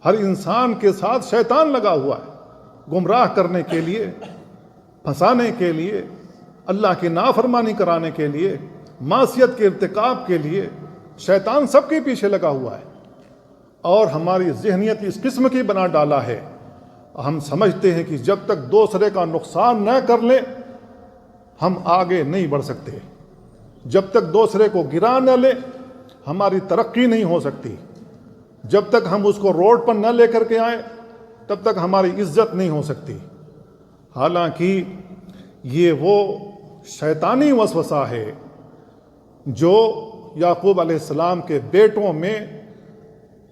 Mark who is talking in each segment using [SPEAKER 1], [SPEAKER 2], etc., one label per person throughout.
[SPEAKER 1] ہر انسان کے ساتھ شیطان لگا ہوا ہے، گمراہ کرنے کے لیے، پھنسانے کے لیے، اللہ کی نافرمانی کرانے کے لیے، معصیت کے ارتکاب کے لیے شیطان سب کے پیچھے لگا ہوا ہے۔ اور ہماری ذہنیت اس قسم کی بنا ڈالا ہے، ہم سمجھتے ہیں کہ جب تک دوسرے کا نقصان نہ کر لیں ہم آگے نہیں بڑھ سکتے، جب تک دوسرے کو گرا نہ لیں ہماری ترقی نہیں ہو سکتی، جب تک ہم اس کو روڈ پر نہ لے کر کے آئیں تب تک ہماری عزت نہیں ہو سکتی۔ حالانکہ یہ وہ شیطانی وسوسہ ہے جو یعقوب علیہ السلام کے بیٹوں میں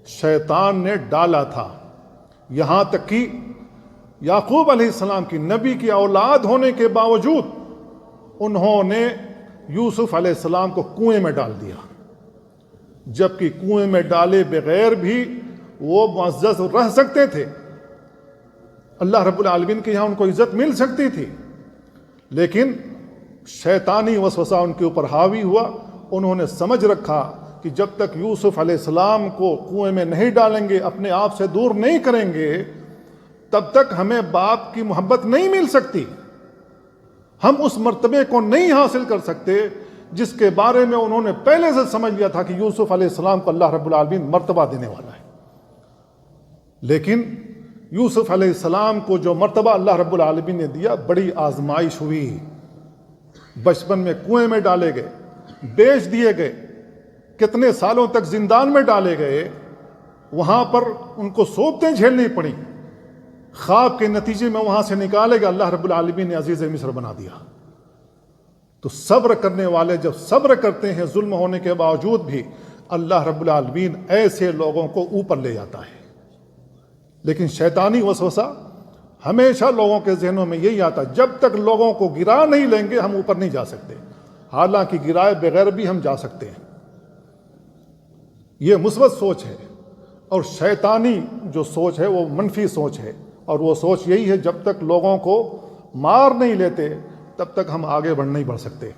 [SPEAKER 1] شیطان نے ڈالا تھا، یہاں تک کہ یعقوب علیہ السلام کی نبی کی اولاد ہونے کے باوجود انہوں نے یوسف علیہ السلام کو کنویں میں ڈال دیا، جبکہ کنویں میں ڈالے بغیر بھی وہ معزز رہ سکتے تھے، اللہ رب العالمین کے یہاں ان کو عزت مل سکتی تھی، لیکن شیطانی وسوسہ ان کے اوپر حاوی ہوا۔ انہوں نے سمجھ رکھا کہ جب تک یوسف علیہ السلام کو کنویں میں نہیں ڈالیں گے، اپنے آپ سے دور نہیں کریں گے، تب تک ہمیں باپ کی محبت نہیں مل سکتی، ہم اس مرتبے کو نہیں حاصل کر سکتے جس کے بارے میں انہوں نے پہلے سے سمجھ لیا تھا کہ یوسف علیہ السلام کو اللہ رب العالمین مرتبہ دینے والا ہے۔ لیکن یوسف علیہ السلام کو جو مرتبہ اللہ رب العالمین نے دیا، بڑی آزمائش ہوئی، بچپن میں کنویں میں ڈالے گئے، بیچ دیے گئے، کتنے سالوں تک زندان میں ڈالے گئے، وہاں پر ان کو صعوبتیں جھیلنی پڑیں، خواب کے نتیجے میں وہاں سے نکالے گا، اللہ رب العالمین نے عزیز مصر بنا دیا۔ تو صبر کرنے والے جب صبر کرتے ہیں ظلم ہونے کے باوجود بھی، اللہ رب العالمین ایسے لوگوں کو اوپر لے جاتا ہے۔ لیکن شیطانی وسوسہ ہمیشہ لوگوں کے ذہنوں میں یہی آتا، جب تک لوگوں کو گرا نہیں لیں گے ہم اوپر نہیں جا سکتے، حالانکہ گرائے بغیر بھی ہم جا سکتے ہیں۔ یہ مثبت سوچ ہے، اور شیطانی جو سوچ ہے وہ منفی سوچ ہے، اور وہ سوچ یہی ہے جب تک لوگوں کو مار نہیں لیتے تب تک ہم آگے نہیں بڑھ سکتے۔